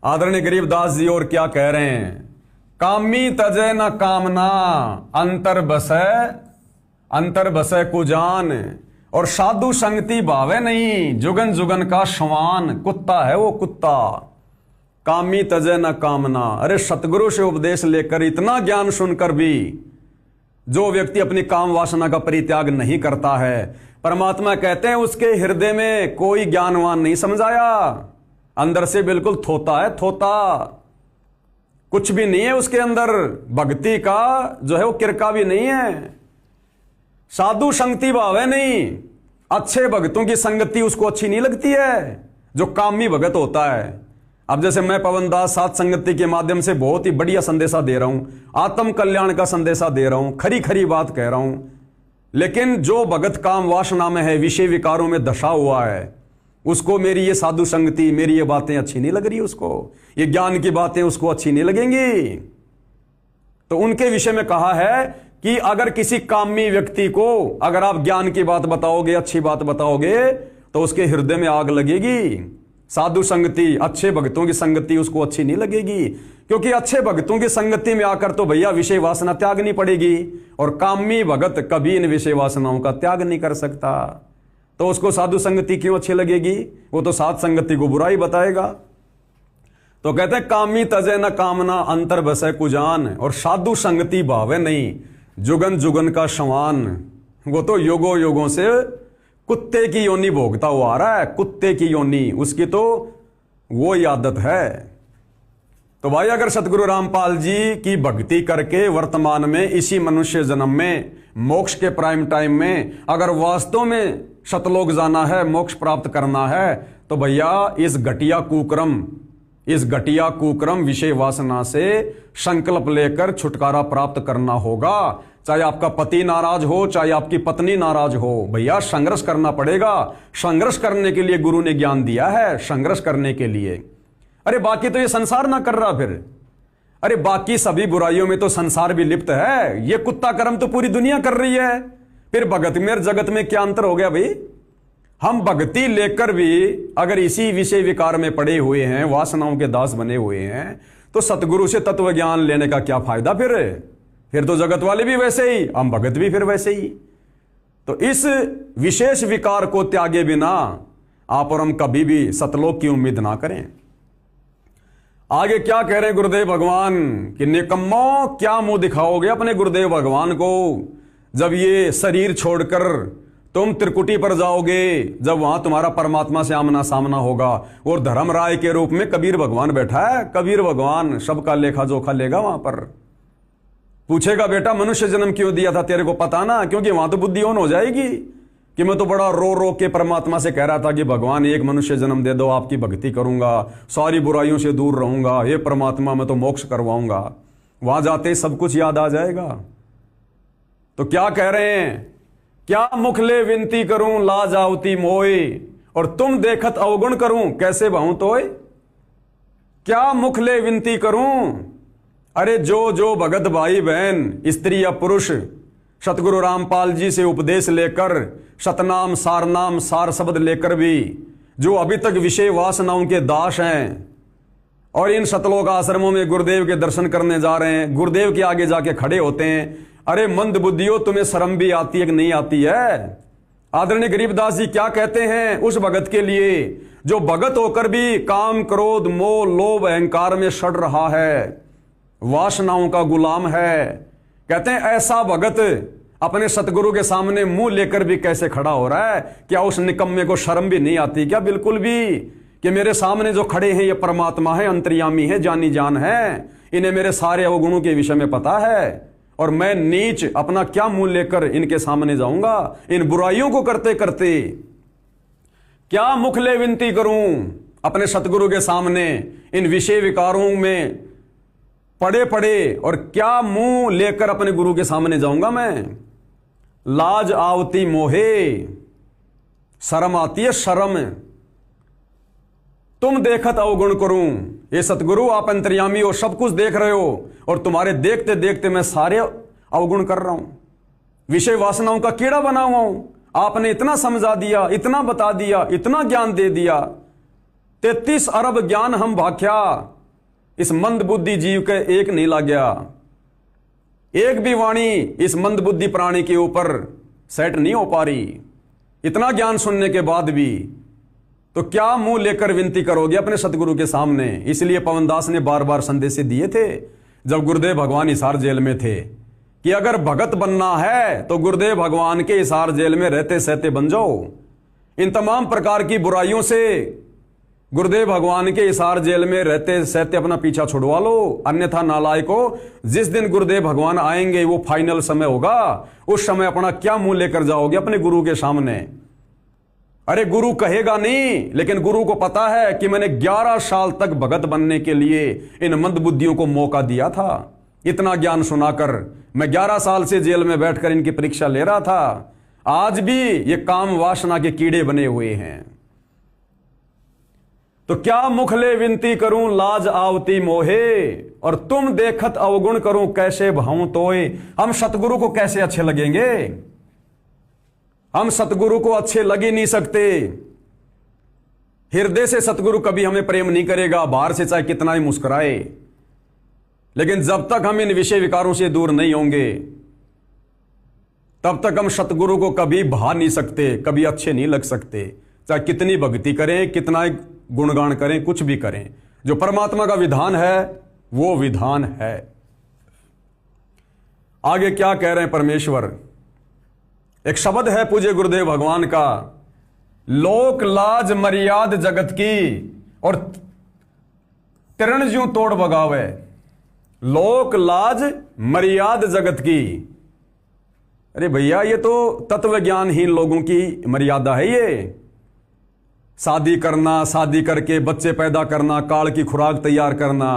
आदरणीय गरीबदास जी और क्या कह रहे हैं। कामी तजय न कामना अंतर बसै कुजान, और साधु संगति भावे नहीं जुगन जुगन का समान। कुत्ता है वो कुत्ता। कामी तजय न कामना। अरे सतगुरु से उपदेश लेकर इतना ज्ञान सुनकर भी जो व्यक्ति अपनी काम वासना का परित्याग नहीं करता है, परमात्मा कहते हैं उसके हृदय में कोई ज्ञानवान नहीं समझाया। अंदर से बिल्कुल थोता है, थोता। कुछ भी नहीं है उसके अंदर, भक्ति का जो है वो किरका भी नहीं है। साधु संगति भाव है नहीं, अच्छे भक्तों की संगति उसको अच्छी नहीं लगती है, जो कामी भगत होता है। अब जैसे मैं पवन दास सात संगति के माध्यम से बहुत ही बढ़िया संदेशा दे रहा हूं, आत्म कल्याण का संदेशा दे रहा हूं, खरी खरी बात कह रहा हूं, लेकिन जो भगत काम वासना में है, विषय विकारों में दशा हुआ है, उसको मेरी ये साधु संगति, मेरी ये बातें अच्छी नहीं लग रही, उसको ये ज्ञान की बातें उसको अच्छी नहीं लगेंगी। तो उनके विषय में कहा है कि अगर किसी कामी व्यक्ति को अगर आप ज्ञान की बात बताओगे, अच्छी बात बताओगे, तो उसके हृदय में आग लगेगी। साधु संगति, अच्छे भक्तों की संगति उसको अच्छी नहीं लगेगी, क्योंकि अच्छे भक्तों की संगति में आकर तो भैया विषय वासना त्यागनी पड़ेगी, और कामी भगत कभी इन विषय वासनाओं का त्याग नहीं कर सकता। तो उसको साधु संगति क्यों अच्छी लगेगी? वो तो साध संगति को बुराई बताएगा। तो कहते हैं कामी तजय न कामना अंतर बसै कुजान, और साधु संगति भावे नहीं जुगन जुगन का समान। वो तो योगों योगों से कुत्ते की योनि भोगता हुआ आ रहा है, कुत्ते की योनि, उसकी तो वो आदत है। तो भाई अगर सतगुरु रामपाल जी की भक्ति करके वर्तमान में इसी मनुष्य जन्म में मोक्ष के प्राइम टाइम में अगर वास्तव में सतलोक जाना है, मोक्ष प्राप्त करना है, तो भैया इस घटिया कुक्रम विषय वासना से संकल्प लेकर छुटकारा प्राप्त करना होगा। चाहे आपका पति नाराज हो, चाहे आपकी पत्नी नाराज हो, भैया संघर्ष करना पड़ेगा। संघर्ष करने के लिए गुरु ने ज्ञान दिया है, संघर्ष करने के लिए। अरे बाकी तो ये संसार ना कर रहा फिर, अरे बाकी सभी बुराइयों में तो संसार भी लिप्त है, ये कुत्ता कर्म तो पूरी दुनिया कर रही है। फिर भगत में और जगत में क्या अंतर हो गया भाई? हम भक्ति लेकर भी अगर इसी विषय विकार में पड़े हुए हैं, वासनाओं के दास बने हुए हैं, तो सतगुरु से तत्व ज्ञान लेने का क्या फायदा? फिर तो जगत वाले भी वैसे ही, हम भगत भी फिर वैसे ही। तो इस विशेष विकार को त्यागे बिना आप और हम कभी भी सतलोक की उम्मीद ना करें। आगे क्या कह रहे हैं गुरुदेव भगवान कि निकम्मो क्या मुंह दिखाओगे अपने गुरुदेव भगवान को जब ये शरीर छोड़कर तुम त्रिकुटी पर जाओगे, जब वहां तुम्हारा परमात्मा से आमना सामना होगा। और धर्म राय के रूप में कबीर भगवान बैठा है। कबीर भगवान सबका लेखा जोखा लेगा वहां पर, पूछेगा बेटा मनुष्य जन्म क्यों दिया था, तेरे को पता ना? क्योंकि वहां तो बुद्धि ऑन हो जाएगी कि मैं तो बड़ा रो रो के परमात्मा से कह रहा था कि भगवान एक मनुष्य जन्म दे दो, आपकी भक्ति करूंगा, सारी बुराइयों से दूर रहूंगा, हे परमात्मा मैं तो मोक्ष करवाऊंगा। वहां जाते ही सब कुछ याद आ जाएगा। तो क्या कह रहे हैं? क्या मुखले विनती करूं लाज आवती मोए, और तुम देखत अवगुण करूं कैसे भाऊं तोय। क्या मुखले विनती करूं? अरे जो भगत भाई बहन, स्त्री या पुरुष सतगुरु रामपाल जी से उपदेश लेकर, सतनाम सारनाम सार शब्द लेकर भी जो अभी तक विषय वासनाओं के दास हैं और इन सतलोक आश्रमों में गुरुदेव के दर्शन करने जा रहे हैं, गुरुदेव के आगे जाके खड़े होते हैं, अरे मंद बुद्धियों तुम्हें शर्म भी आती है कि नहीं आती है? आदरणीय गरीबदास जी क्या कहते हैं उस भगत के लिए जो भगत होकर भी काम क्रोध मोह लोभ अहंकार में सड़ रहा है, वासनाओं का गुलाम है। कहते हैं ऐसा भगत अपने सतगुरु के सामने मुंह लेकर भी कैसे खड़ा हो रहा है? क्या उस निकम्मे को शर्म भी नहीं आती क्या? बिल्कुल भी, कि मेरे सामने जो खड़े हैं ये परमात्मा है, अंतर्यामी है, जानी जान है, इन्हें मेरे सारे अवगुणों के विषय में पता है, और मैं नीच अपना क्या मुंह लेकर इनके सामने जाऊंगा इन बुराइयों को करते करते। क्या मुखले विनती करूं अपने सतगुरु के सामने इन विषय विकारों में पड़े पड़े, और क्या मुंह लेकर अपने गुरु के सामने जाऊंगा मैं? लाज आवती मोहे, शर्म आती है शर्म। तुम देखत अवगुण करूं, ये सतगुरु आप अंतर्यामी हो, सब कुछ देख रहे हो, और तुम्हारे देखते देखते मैं सारे अवगुण कर रहा हूं, विषय वासनाओं का कीड़ा बना हुआ हूं। आपने इतना समझा दिया, इतना बता दिया, इतना ज्ञान दे दिया, 33 अरब ज्ञान हम भाख्या, इस मंद बुद्धि जीव के एक नहीं ला गया। एक भी वाणी इस मंद बुद्धि प्राणी के ऊपर सेट नहीं हो पा रही। इतना ज्ञान सुनने के बाद भी तो क्या मुंह लेकर विनती करोगे अपने सतगुरु के सामने। इसलिए पवनदास ने बार बार संदेश दिए थे जब गुरुदेव भगवान हिसार जेल में थे कि अगर भगत बनना है तो गुरुदेव भगवान के हिसार जेल में रहते सहते बन जाओ। इन तमाम प्रकार की बुराइयों से गुरुदेव भगवान के हिसार जेल में रहते सहते अपना पीछा छुड़वा लो, अन्यथा नालायको जिस दिन गुरुदेव भगवान आएंगे वो फाइनल समय होगा, उस समय अपना क्या मुंह लेकर जाओगे अपने गुरु के सामने। अरे गुरु कहेगा नहीं, लेकिन गुरु को पता है कि मैंने 11 साल तक भगत बनने के लिए इन मंदबुद्धियों को मौका दिया था। इतना ज्ञान सुनाकर मैं 11 साल से जेल में बैठकर इनकी परीक्षा ले रहा था। आज भी ये काम वासना के कीड़े बने हुए हैं। तो क्या मुखले विनती करूं लाज आवती मोहे, और तुम देखत अवगुण करूं कैसे भाऊं तोय। हम सतगुरु को कैसे अच्छे लगेंगे? हम सतगुरु को अच्छे लग ही नहीं सकते। हृदय से सतगुरु कभी हमें प्रेम नहीं करेगा, बाहर से चाहे कितना ही मुस्कुराए। लेकिन जब तक हम इन विषय विकारों से दूर नहीं होंगे तब तक हम सतगुरु को कभी भा नहीं सकते, कभी अच्छे नहीं लग सकते। चाहे कितनी भक्ति करें, कितना गुणगान करें, कुछ भी करें, जो परमात्मा का विधान है वो विधान है। आगे क्या कह रहे हैं परमेश्वर? एक शब्द है पूज्य गुरुदेव भगवान का, लोक लाज मर्याद जगत की और तिरण ज्यों तोड़ बगावे। लोक लाज मर्याद जगत की। अरे भैया ये तो तत्व ज्ञानहीन लोगों की मर्यादा है। ये शादी करना, शादी करके बच्चे पैदा करना, काल की खुराक तैयार करना,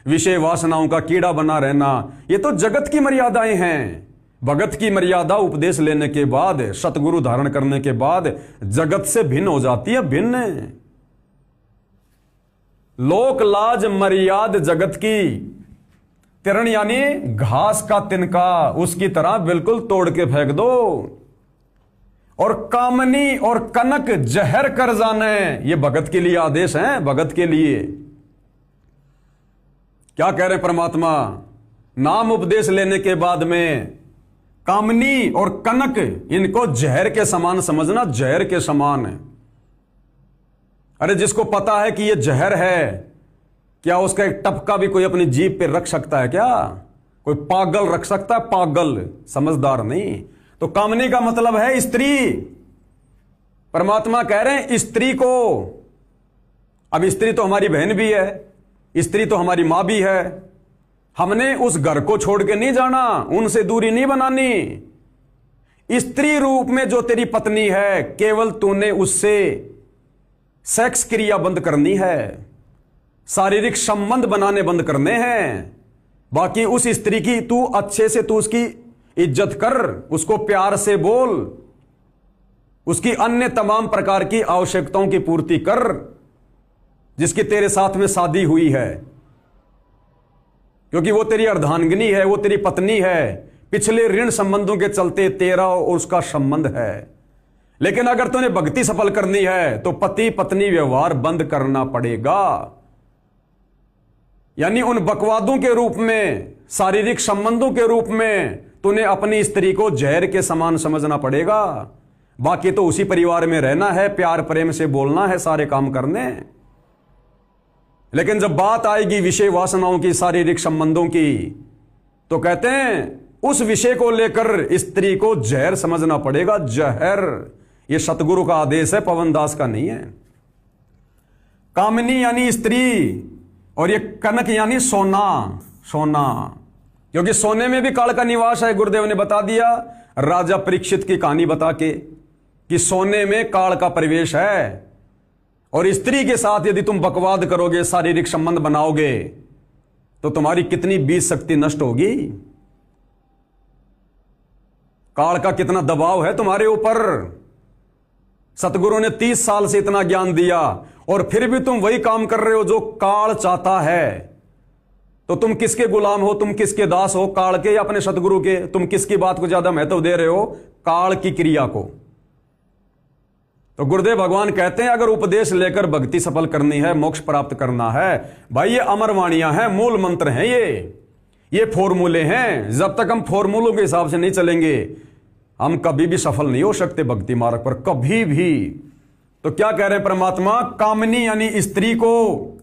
विषय वासनाओं का कीड़ा बना रहना, ये तो जगत की मर्यादाएं हैं। भगत की मर्यादा उपदेश लेने के बाद, सतगुरु धारण करने के बाद जगत से भिन्न हो जाती है, भिन्न। लोक लाज मर्याद जगत की, तिरण यानी घास का तिनका, उसकी तरह बिल्कुल तोड़ के फेंक दो। और कामनी और कनक जहर कर जाने, ये भगत के लिए आदेश है, भगत के लिए। क्या कह रहे परमात्मा? नाम उपदेश लेने के बाद में कामनी और कनक, इनको जहर के समान समझना, जहर के समान है। अरे जिसको पता है कि ये जहर है, क्या उसका एक टपका भी कोई अपनी जीभ पे रख सकता है क्या? कोई पागल रख सकता है? पागल, समझदार नहीं। तो कामनी का मतलब है स्त्री। परमात्मा कह रहे हैं स्त्री को, अब स्त्री तो हमारी बहन भी है, स्त्री तो हमारी मां भी है। हमने उस घर को छोड़ के नहीं जाना, उनसे दूरी नहीं बनानी। स्त्री रूप में जो तेरी पत्नी है, केवल तूने उससे सेक्स क्रिया बंद करनी है, शारीरिक संबंध बनाने बंद करने हैं। बाकी उस स्त्री की तू अच्छे से, तू उसकी इज्जत कर, उसको प्यार से बोल, उसकी अन्य तमाम प्रकार की आवश्यकताओं की पूर्ति कर, जिसकी तेरे साथ में शादी हुई है, क्योंकि वो तेरी अर्धांगिनी है, वो तेरी पत्नी है। पिछले ऋण संबंधों के चलते तेरा और उसका संबंध है। लेकिन अगर तूने भक्ति सफल करनी है तो पति पत्नी व्यवहार बंद करना पड़ेगा। यानी उन बकवादों के रूप में, शारीरिक संबंधों के रूप में तूने अपनी स्त्री को जहर के समान समझना पड़ेगा। बाकी तो उसी परिवार में रहना है, प्यार प्रेम से बोलना है, सारे काम करने। लेकिन जब बात आएगी विषय वासनाओं की, शारीरिक संबंधों की, तो कहते हैं उस विषय को लेकर स्त्री को जहर समझना पड़ेगा, जहर। यह सतगुरु का आदेश है, पवनदास का नहीं है। कामिनी यानी स्त्री, और ये कनक यानी सोना, सोना, क्योंकि सोने में भी काल का निवास है। गुरुदेव ने बता दिया राजा परीक्षित की कहानी बता के कि सोने में काल का प्रवेश है। और स्त्री के साथ यदि तुम बकवाद करोगे, शारीरिक संबंध बनाओगे, तो तुम्हारी कितनी बीज शक्ति नष्ट होगी। काल का कितना दबाव है तुम्हारे ऊपर। सतगुरु ने 30 साल से इतना ज्ञान दिया और फिर भी तुम वही काम कर रहे हो जो काल चाहता है। तो तुम किसके गुलाम हो, तुम किसके दास हो, काल के या अपने सतगुरु के? तुम किसकी बात को ज्यादा महत्व दे रहे हो? काल की क्रिया को। तो गुरुदेव भगवान कहते हैं अगर उपदेश लेकर भक्ति सफल करनी है, मोक्ष प्राप्त करना है, भाई ये अमरवाणियां हैं, मूल मंत्र हैं, ये फॉर्मूले हैं। जब तक हम फॉर्मूलों के हिसाब से नहीं चलेंगे हम कभी भी सफल नहीं हो सकते भक्ति मार्ग पर, कभी भी। तो क्या कह रहे हैं परमात्मा, कामनी यानी स्त्री को,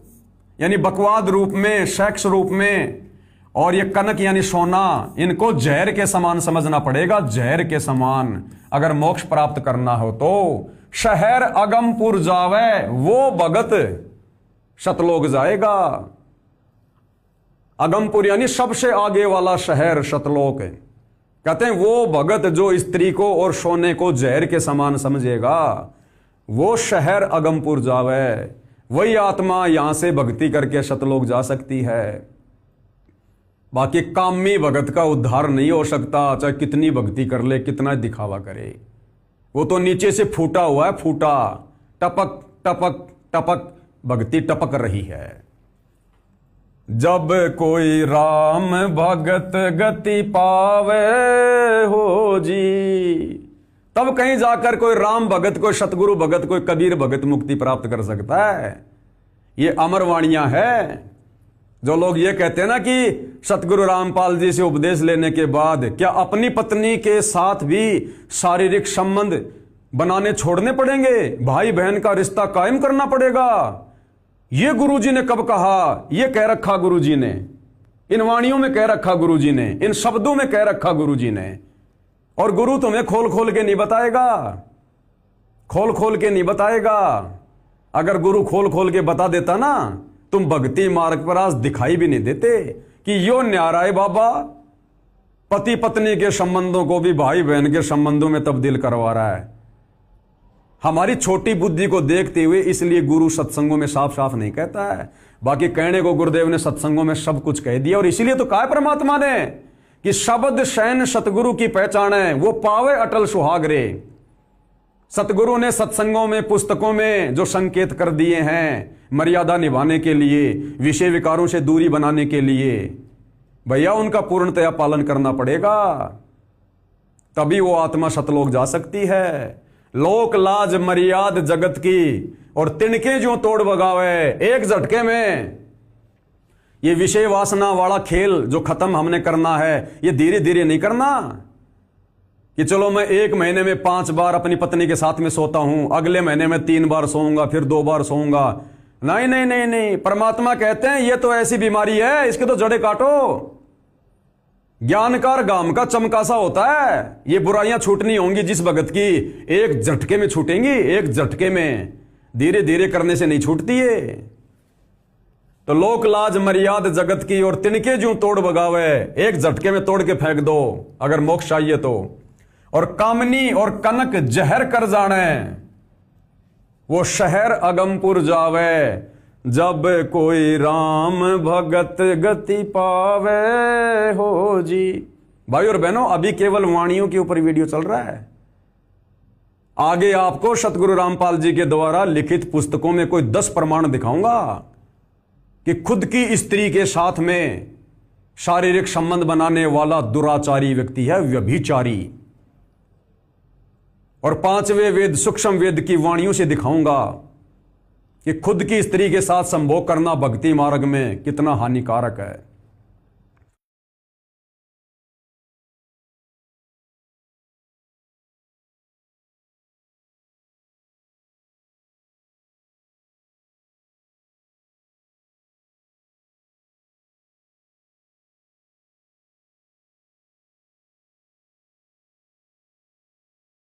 यानी बकवाद रूप में, सेक्स रूप में, और ये कनक यानी सोना, इनको जहर के समान समझना पड़ेगा, जहर के समान अगर मोक्ष प्राप्त करना हो तो। शहर अगमपुर जावे वो भगत शतलोक जाएगा। अगमपुर यानी सबसे आगे वाला शहर शतलोक है। कहते हैं वो भगत जो स्त्री को और सोने को जहर के समान समझेगा वो शहर अगमपुर जावे। वही आत्मा यहां से भक्ति करके शतलोक जा सकती है। बाकी कामी भगत का उद्धार नहीं हो सकता, चाहे कितनी भक्ति कर ले, कितना दिखावा करे, वो तो नीचे से फूटा हुआ है, फूटा, टपक टपक टपक भक्ति टपक रही है। जब कोई राम भगत गति पावे हो जी, तब कहीं जाकर कोई राम भगत, कोई सतगुरु भगत, कोई कबीर भगत मुक्ति प्राप्त कर सकता है। ये अमरवाणियां हैं। जो लोग ये कहते हैं ना कि सतगुरु रामपाल जी से उपदेश लेने के बाद क्या अपनी पत्नी के साथ भी शारीरिक संबंध बनाने छोड़ने पड़ेंगे, भाई बहन का रिश्ता कायम करना पड़ेगा? ये गुरुजी ने कब कहा? ये कह रखा गुरुजी ने, इन वाणियों में कह रखा गुरुजी ने, इन शब्दों में कह रखा गुरुजी ने। और गुरु तुम्हें खोल खोल के नहीं बताएगा, खोल खोल के नहीं बताएगा। अगर गुरु खोल खोल के बता देता ना, तुम भक्ति मार्ग पर आज दिखाई भी नहीं देते कि यो न्यारा है बाबा, पति पत्नी के संबंधों को भी भाई बहन के संबंधों में तब्दील करवा रहा है। हमारी छोटी बुद्धि को देखते हुए इसलिए गुरु सत्संगों में साफ साफ नहीं कहता है। बाकी कहने को गुरुदेव ने सत्संगों में सब कुछ कह दिया, और इसीलिए तो कहा परमात्मा ने कि शब्द शयन सतगुरु की पहचान है, वो पावे अटल सुहाग रे। सतगुरु ने सत्संगों में, पुस्तकों में जो संकेत कर दिए हैं मर्यादा निभाने के लिए, विषय विकारों से दूरी बनाने के लिए, भैया उनका पूर्णतया पालन करना पड़ेगा, तभी वो आत्मा सतलोक जा सकती है। लोक लाज मर्याद जगत की और तिनके जो तोड़ बगावे एक झटके में। ये विषय वासना वाला खेल जो खत्म हमने करना है, ये धीरे धीरे नहीं करना कि चलो मैं एक महीने में 5 बार अपनी पत्नी के साथ में सोता हूं, अगले महीने में 3 बार सोऊंगा, फिर 2 बार सोऊंगा। नहीं नहीं नहीं नहीं, परमात्मा कहते हैं ये तो ऐसी बीमारी है, इसके तो जड़े काटो। ज्ञानकार गाम का चमकासा होता है। ये बुराइयां छूटनी होंगी जिस भगत की, एक झटके में छूटेंगी, एक झटके में, धीरे धीरे करने से नहीं छूटती है। तो लोक लाज मर्याद जगत की और तिनके जो तोड़ बगावे, एक झटके में तोड़ के फेंक दो अगर मोक्ष चाहिए तो। और कामनी और कनक जहर कर जाने, वो शहर अगमपुर जावे। जब कोई राम भगत गति पावे हो जी। भाई और बहनों, अभी केवल वाणियों के ऊपर वीडियो चल रहा है। आगे आपको सतगुरु रामपाल जी के द्वारा लिखित पुस्तकों में कोई 10 प्रमाण दिखाऊंगा कि खुद की स्त्री के साथ में शारीरिक संबंध बनाने वाला दुराचारी व्यक्ति है व्यभिचारी। और 5वें वेद सूक्ष्म वेद की वाणियों से दिखाऊंगा कि खुद की स्त्री के साथ संभोग करना भक्ति मार्ग में कितना हानिकारक है।